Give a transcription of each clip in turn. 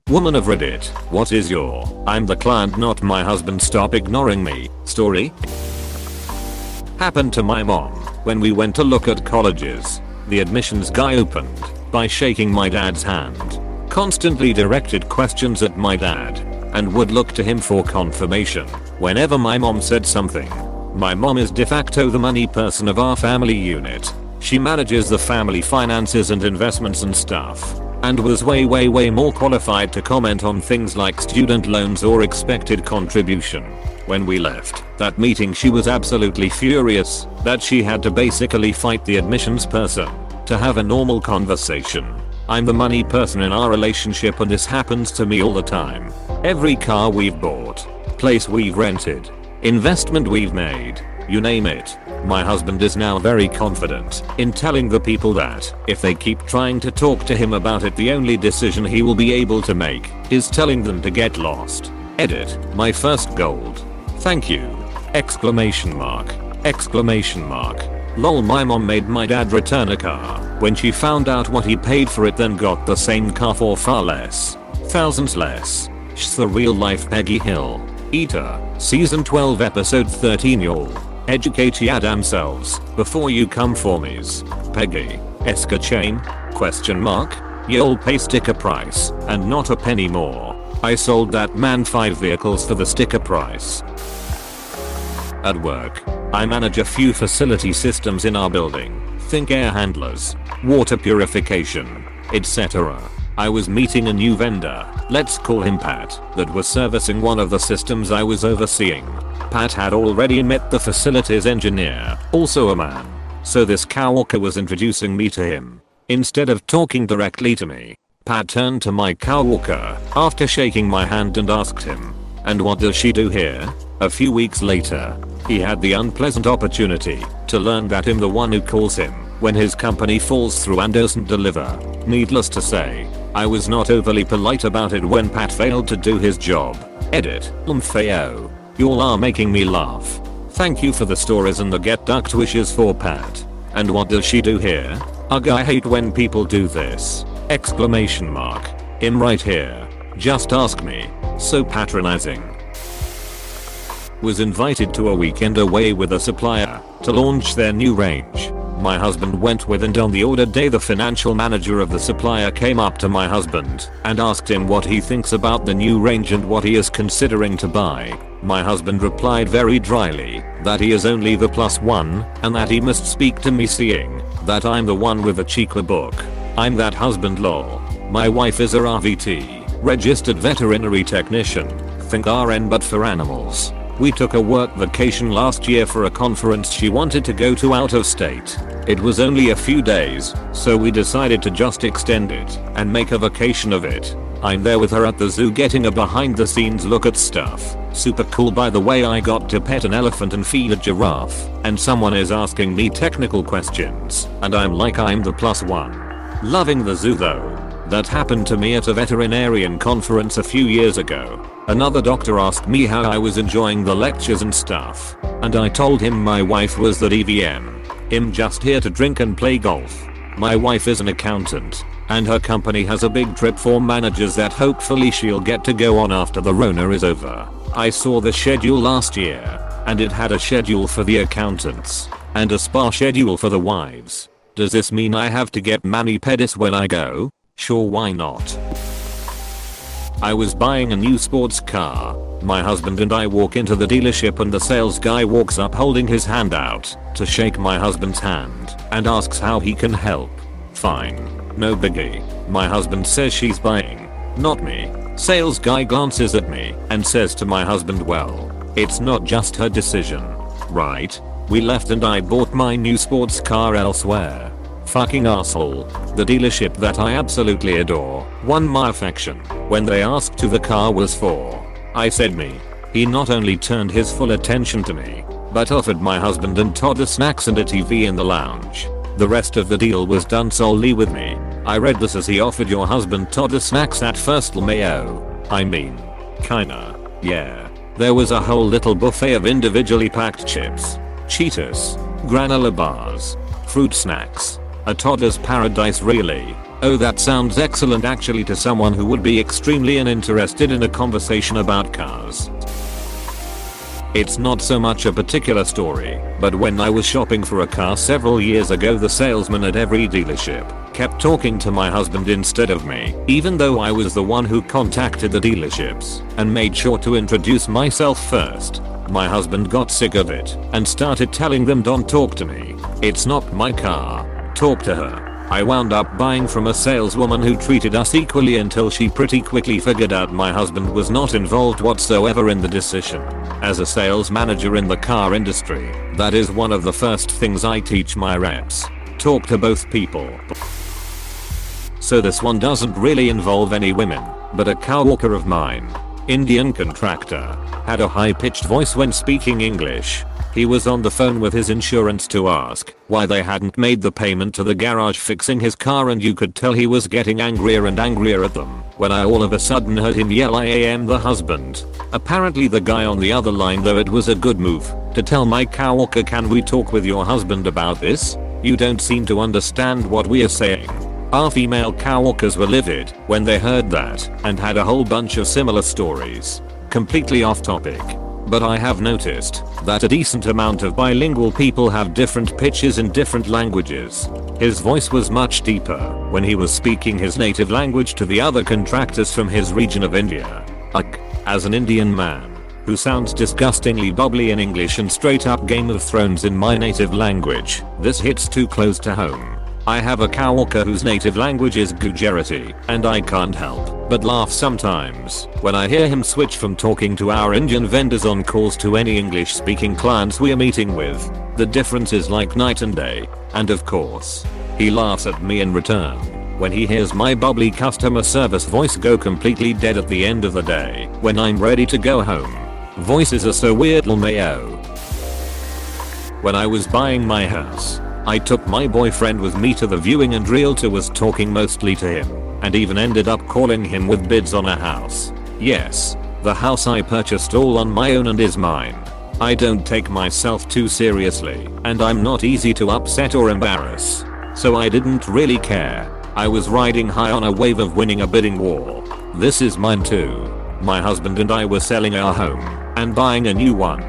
Woman of Reddit, what is your "I'm the client not my husband stop ignoring me" story? Happened to my mom when we went to look at colleges. The admissions guy opened by shaking my dad's hand, constantly directed questions at my dad, and would look to him for confirmation whenever my mom said something. My mom is de facto the money person of our family unit. She manages the family finances and investments and stuff, and was way more qualified to comment on things like student loans or expected contribution. When we left that meeting, she was absolutely furious that she had to basically fight the admissions person to have a normal conversation. I'm the money person in our relationship, and this happens to me all the time. Every car we've bought, place we've rented, investment we've made, you name it. My husband is now very confident in telling the people that if they keep trying to talk to him about it, the only decision he will be able to make is telling them to get lost. Edit, my first gold. Thank you! Exclamation mark. Exclamation mark. Lol, my mom made my dad return a car when she found out what he paid for it, then got the same car for far less. Thousands less. Sh's the real life Peggy Hill. Eater, season 12 episode 13. Y'all educate ya damselves before you come for me's. Peggy, Eska chain? Question mark. Y'all pay sticker price and not a penny more. I sold that man 5 vehicles for the sticker price. At work, I manage a few facility systems in our building. Think air handlers, water purification, etc. I was meeting a new vendor, let's call him Pat, that was servicing one of the systems I was overseeing. Pat had already met the facilities engineer, also a man, so this coworker was introducing me to him. Instead of talking directly to me, Pat turned to my coworker after shaking my hand and asked him, "And what does she do here?" A few weeks later, he had the unpleasant opportunity to learn that I'm the one who calls him when his company falls through and doesn't deliver. Needless to say, I was not overly polite about it when Pat failed to do his job. Edit, Fayo. Y'all are making me laugh. Thank you for the stories and the get ducked wishes for Pat. And what does she do here? Ugh, I hate when people do this. Exclamation mark. I'm right here. Just ask me. So patronizing. Was invited to a weekend away with a supplier to launch their new range. My husband went with, and on the order day the financial manager of the supplier came up to my husband and asked him what he thinks about the new range and what he is considering to buy. My husband replied very dryly that he is only the +1 and that he must speak to me, seeing that I'm the one with the cheaper book. I'm that husband lol. My wife is a RVT, registered veterinary technician, think RN but for animals. We took a work vacation last year for a conference she wanted to go to out of state. It was only a few days, so we decided to just extend it and make a vacation of it. I'm there with her at the zoo getting a behind the scenes look at stuff. Super cool, by the way. I got to pet an elephant and feed a giraffe, and someone is asking me technical questions, and I'm like, I'm the +1. Loving the zoo though. That happened to me at a veterinarian conference a few years ago. Another doctor asked me how I was enjoying the lectures and stuff, and I told him my wife was the DVM. I'm just here to drink and play golf. My wife is an accountant, and her company has a big trip for managers that hopefully she'll get to go on after the Rona is over. I saw the schedule last year, and it had a schedule for the accountants and a spa schedule for the wives. Does this mean I have to get mani pedis when I go? Sure, why not? I was buying a new sports car. My husband and I walk into the dealership, and the sales guy walks up holding his hand out to shake my husband's hand and asks how he can help. Fine. No biggie. My husband says she's buying, not me. Sales guy glances at me and says to my husband, well, it's not just her decision, right? We left and I bought my new sports car elsewhere. Fucking asshole. The dealership that I absolutely adore won my affection when they asked who the car was for. I said me. He not only turned his full attention to me, but offered my husband and Todd snacks and a TV in the lounge. The rest of the deal was done solely with me. I read this as he offered your husband Todd snacks at first mayo. I mean, kinda, yeah. There was a whole little buffet of individually packed chips, Cheetos, granola bars, fruit snacks. A toddler's paradise really. Oh, that sounds excellent actually to someone who would be extremely uninterested in a conversation about cars. It's not so much a particular story, but when I was shopping for a car several years ago, the salesman at every dealership kept talking to my husband instead of me, even though I was the one who contacted the dealerships and made sure to introduce myself first. My husband got sick of it and started telling them, "Don't talk to me. It's not my car. Talk to her." I wound up buying from a saleswoman who treated us equally until she pretty quickly figured out my husband was not involved whatsoever in the decision. As a sales manager in the car industry, that is one of the first things I teach my reps. Talk to both people. So this one doesn't really involve any women, but a coworker of mine, Indian contractor, had a high-pitched voice when speaking English. He was on the phone with his insurance to ask why they hadn't made the payment to the garage fixing his car, and you could tell he was getting angrier and angrier at them when I all of a sudden heard him yell, "I am the husband." Apparently the guy on the other line, though it was a good move to tell my coworker, "Can we talk with your husband about this? You don't seem to understand what we are saying." Our female coworkers were livid when they heard that and had a whole bunch of similar stories. Completely off topic, but I have noticed that a decent amount of bilingual people have different pitches in different languages. His voice was much deeper when he was speaking his native language to the other contractors from his region of India. As an Indian man who sounds disgustingly bubbly in English and straight up Game of Thrones in my native language, this hits too close to home. I have a coworker whose native language is Gujarati, and I can't help but laugh sometimes when I hear him switch from talking to our Indian vendors on calls to any English speaking clients we are meeting with. The difference is like night and day, and of course, he laughs at me in return when he hears my bubbly customer service voice go completely dead at the end of the day when I'm ready to go home. Voices are so weird, LMAO. When I was buying my house, I took my boyfriend with me to the viewing, and realtor was talking mostly to him and even ended up calling him with bids on a house. Yes, the house I purchased all on my own and is mine. I don't take myself too seriously, and I'm not easy to upset or embarrass, so I didn't really care. I was riding high on a wave of winning a bidding war. This is mine too. My husband and I were selling our home and buying a new one.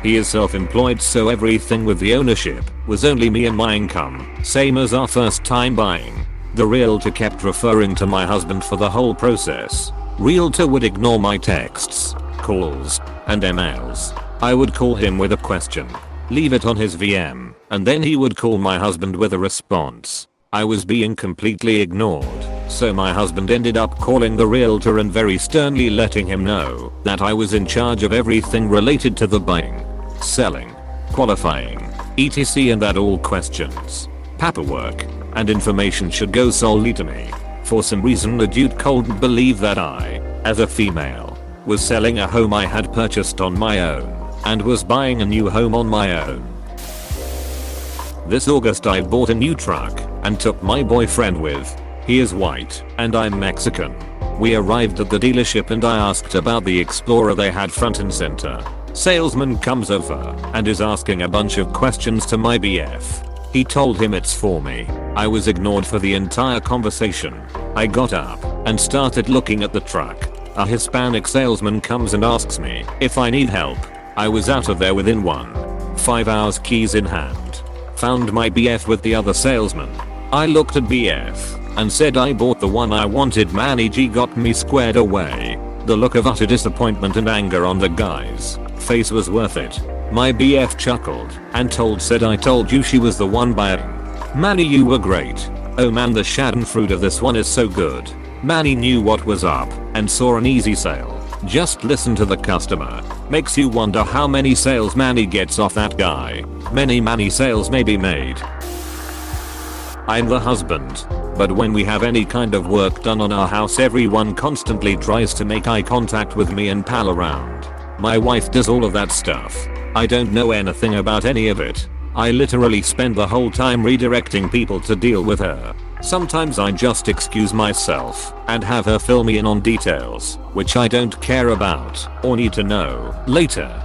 He is self-employed, so everything with the ownership was only me and my income, same as our first time buying. The realtor kept referring to my husband for the whole process. Realtor would ignore my texts, calls, and emails. I would call him with a question, leave it on his VM, and then he would call my husband with a response. I was being completely ignored, so my husband ended up calling the realtor and very sternly letting him know that I was in charge of everything related to the buying, selling, qualifying, etc., and that all questions, paperwork, and information should go solely to me. For some reason the dude couldn't believe that I, as a female, was selling a home I had purchased on my own and was buying a new home on my own. This August I bought a new truck and took my boyfriend with. He is white and I'm Mexican. We arrived at the dealership and I asked about the Explorer they had front and center. Salesman comes over and is asking a bunch of questions to my BF. He told him it's for me. I was ignored for the entire conversation. I got up and started looking at the truck. A Hispanic salesman comes and asks me if I need help. I was out of there within 1.5 hours, keys in hand. Found my BF with the other salesman. I looked at BF and said I bought the one I wanted. Manny G got me squared away. The look of utter disappointment and anger on the guy's face was worth it. My BF chuckled and said I told you she was the one buying. Manny, you were great. Oh man, the schadenfreude of this one is so good. Manny knew what was up and saw an easy sale. Just listen to the customer. Makes you wonder how many sales Manny gets off that guy. Many Manny sales may be made. I'm the husband, but when we have any kind of work done on our house, everyone constantly tries to make eye contact with me and pal around. My wife does all of that stuff. I don't know anything about any of it. I literally spend the whole time redirecting people to deal with her. Sometimes I just excuse myself and have her fill me in on details which I don't care about or need to know later.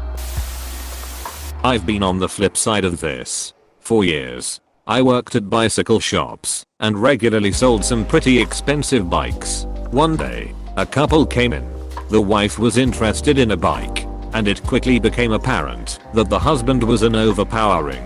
I've been on the flip side of this for years. I worked at bicycle shops and regularly sold some pretty expensive bikes. One day, a couple came in. The wife was interested in a bike, and it quickly became apparent that the husband was an overpowering,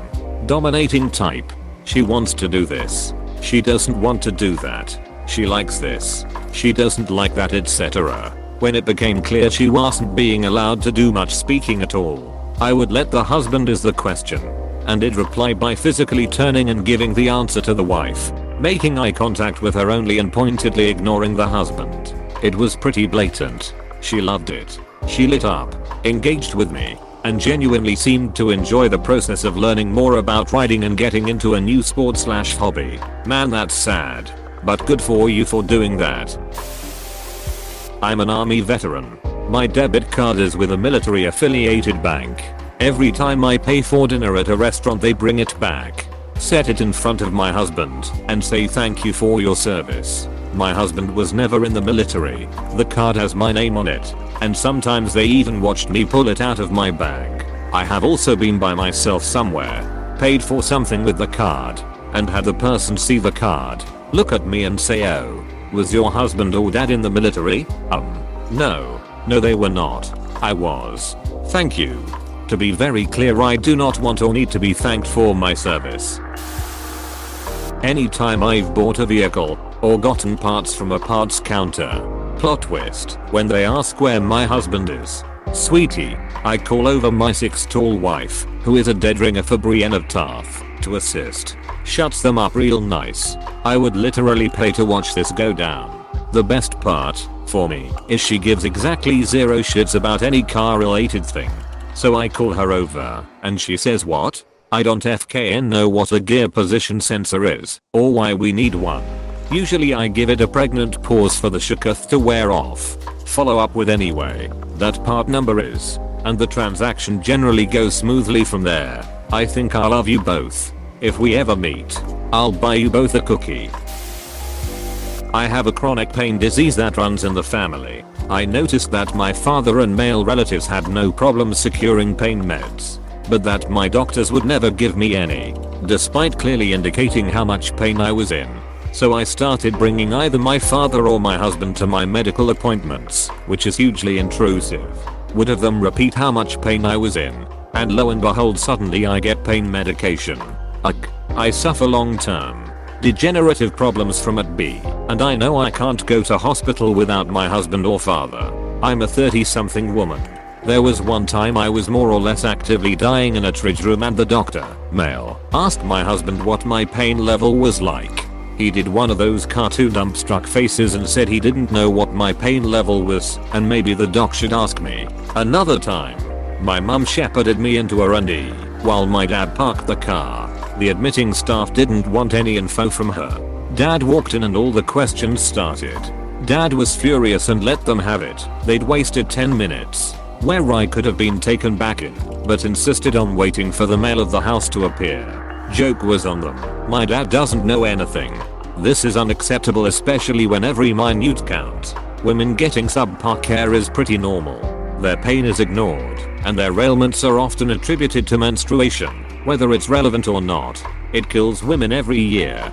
dominating type. She wants to do this. She doesn't want to do that. She likes this. She doesn't like that, etc. When it became clear she wasn't being allowed to do much speaking at all, I would let the husband ask the question, and he'd reply by physically turning and giving the answer to the wife, making eye contact with her only and pointedly ignoring the husband. It was pretty blatant. She loved it. She lit up, engaged with me, and genuinely seemed to enjoy the process of learning more about riding and getting into a new sport/hobby. Man, that's sad. But good for you for doing that. I'm an army veteran. My debit card is with a military affiliated bank. Every time I pay for dinner at a restaurant they bring it back, set it in front of my husband, and say thank you for your service. My husband was never in the military. The card has my name on it, and sometimes they even watched me pull it out of my bag. I have also been by myself somewhere, paid for something with the card, and had the person see the card, look at me and say, "Oh, was your husband or dad in the military?" No, they were not. I was. Thank you. To be very clear, I do not want or need to be thanked for my service. Anytime I've bought a vehicle or gotten parts from a parts counter, plot twist, when they ask where my husband is, sweetie, I call over my 6 tall wife, who is a dead ringer for Brienne of Tarth, to assist. Shuts them up real nice. I would literally pay to watch this go down. The best part, for me, is she gives exactly 0 shits about any car related thing. So I call her over, and she says, "What? I don't fkn know what a gear position sensor is, or why we need one." Usually I give it a pregnant pause for the shukuth to wear off. Follow up with "Anyway, that part number is," and the transaction generally goes smoothly from there. I think I love you both. If we ever meet, I'll buy you both a cookie. I have a chronic pain disease that runs in the family. I noticed that my father and male relatives had no problem securing pain meds, but that my doctors would never give me any, despite clearly indicating how much pain I was in. So I started bringing either my father or my husband to my medical appointments, which is hugely intrusive. Would have them repeat how much pain I was in, and lo and behold, suddenly I get pain medication. I suffer long-term degenerative problems from it B, and I know I can't go to hospital without my husband or father. I'm a 30-something woman. There was one time I was more or less actively dying in a triage room and the doctor, male, asked my husband what my pain level was like. He did one of those cartoon dumbstruck faces and said he didn't know what my pain level was, and maybe the doc should ask me. Another time, my mum shepherded me into a R&D while my dad parked the car. The admitting staff didn't want any info from her. Dad walked in and all the questions started. Dad was furious and let them have it. They'd wasted 10 minutes, where I could have been taken back in, but insisted on waiting for the male of the house to appear. Joke was on them. My dad doesn't know anything. This is unacceptable, especially when every minute counts. Women getting subpar care is pretty normal. Their pain is ignored, and their ailments are often attributed to menstruation. Whether it's relevant or not, it kills women every year.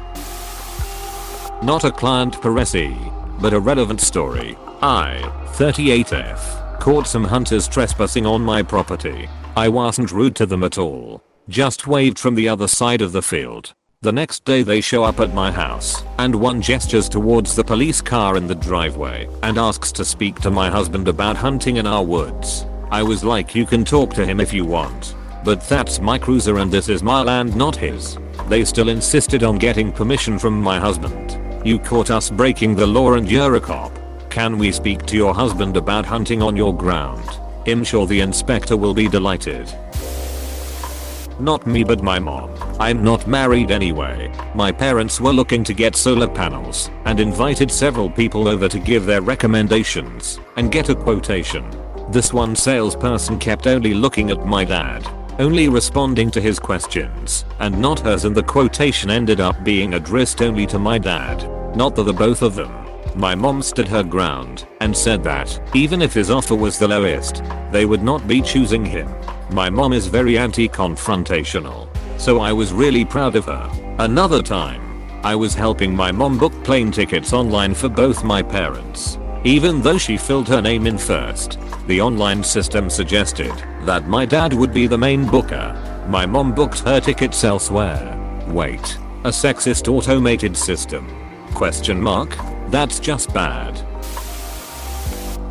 Not a client paresi, but a relevant story. I, 38F, caught some hunters trespassing on my property. I wasn't rude to them at all, just waved from the other side of the field. The next day they show up at my house, and one gestures towards the police car in the driveway and asks to speak to my husband about hunting in our woods. I was like, you can talk to him if you want, but that's my cruiser and this is my land, not his. They still insisted on getting permission from my husband. You caught us breaking the law and you're a cop. Can we speak to your husband about hunting on your ground? I'm sure the inspector will be delighted. Not me, but my mom. I'm not married anyway. My parents were looking to get solar panels and invited several people over to give their recommendations and get a quotation. This one salesperson kept only looking at my dad, only responding to his questions and not hers, and the quotation ended up being addressed only to my dad, not to the both of them. My mom stood her ground and said that even if his offer was the lowest, they would not be choosing him. My mom is very anti-confrontational, so I was really proud of her. Another time, I was helping my mom book plane tickets online for both my parents. Even though she filled her name in first, the online system suggested that my dad would be the main booker. My mom booked her tickets elsewhere. Wait, a sexist automated system? Question mark? That's just bad.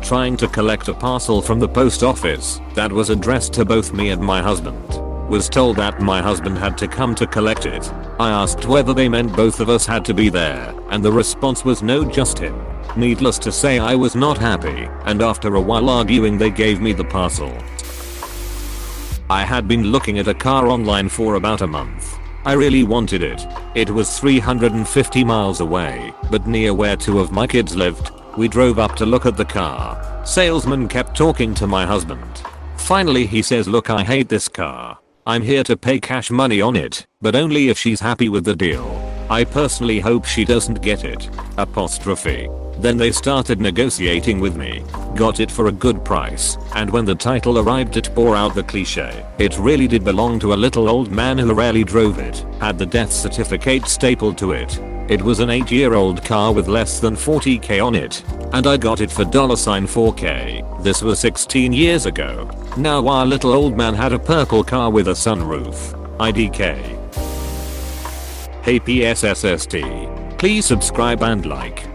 Trying to collect a parcel from the post office that was addressed to both me and my husband. Was told that my husband had to come to collect it. I asked whether they meant both of us had to be there, and the response was no, just him. Needless to say, I was not happy, and after a while arguing they gave me the parcel. I had been looking at a car online for about a month. I really wanted it. It was 350 miles away, but near where 2 of my kids lived. We drove up to look at the car. Salesman kept talking to my husband. Finally he says, look, I hate this car. I'm here to pay cash money on it, but only if she's happy with the deal. I personally hope she doesn't get it. Apostrophe. Then they started negotiating with me. Got it for a good price, and when the title arrived it bore out the cliche. It really did belong to a little old man who rarely drove it. Had the death certificate stapled to it. It was an 8-year-old car with less than 40k on it, and I got it for $4k. This was 16 years ago. Now our little old man had a purple car with a sunroof. IDK. Hey PSSST. Please subscribe and like.